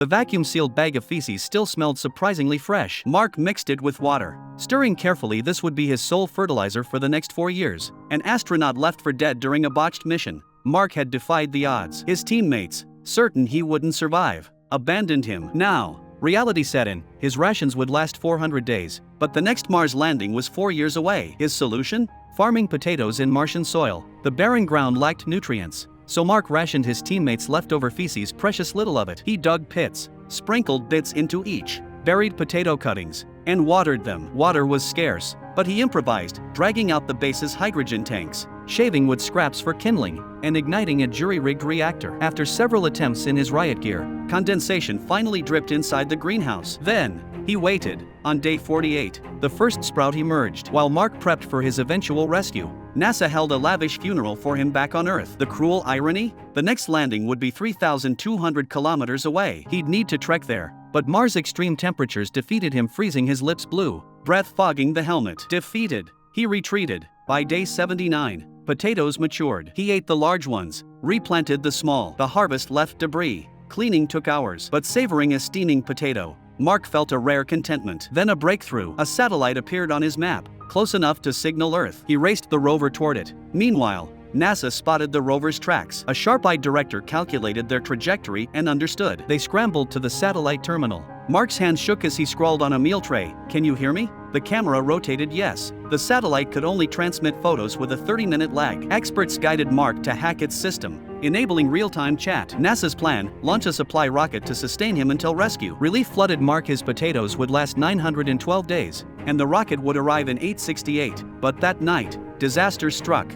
The vacuum-sealed bag of feces still smelled surprisingly fresh. Mark mixed it with water. Stirring carefully, this would be his sole fertilizer for the next 4 years. An astronaut left for dead during a botched mission. Mark had defied the odds. His teammates, certain he wouldn't survive, abandoned him. Now, reality set in. His rations would last 400 days, but the next Mars landing was 4 years away. His solution? Farming potatoes in Martian soil. The barren ground lacked nutrients, so Mark rationed his teammates' leftover feces, precious little of it. He dug pits, sprinkled bits into each, buried potato cuttings, and watered them. Water was scarce, but he improvised, dragging out the base's hydrogen tanks, shaving wood scraps for kindling, and igniting a jury-rigged reactor. After several attempts in his riot gear, condensation finally dripped inside the greenhouse. Then, he waited. On day 48, the first sprout emerged. While Mark prepped for his eventual rescue, NASA held a lavish funeral for him back on Earth. The cruel irony? The next landing would be 3,200 kilometers away. He'd need to trek there, but Mars' extreme temperatures defeated him, freezing his lips blue, breath fogging the helmet. Defeated, he retreated. By day 79, potatoes matured. He ate the large ones, replanted the small. The harvest left debris. Cleaning took hours, but savoring a steaming potato, Mark felt a rare contentment. Then a breakthrough. A satellite appeared on his map, close enough to signal Earth. He raced the rover toward it. Meanwhile, NASA spotted the rover's tracks. A sharp-eyed director calculated their trajectory and understood. They scrambled to the satellite terminal. Mark's hand shook as he scrawled on a meal tray, "Can you hear me?" The camera rotated yes. The satellite could only transmit photos with a 30-minute lag. Experts guided Mark to hack its system, enabling real-time chat. NASA's plan: launch a supply rocket to sustain him until rescue. Relief flooded Mark. His potatoes would last 912 days, and the rocket would arrive in 868. But that night, disaster struck.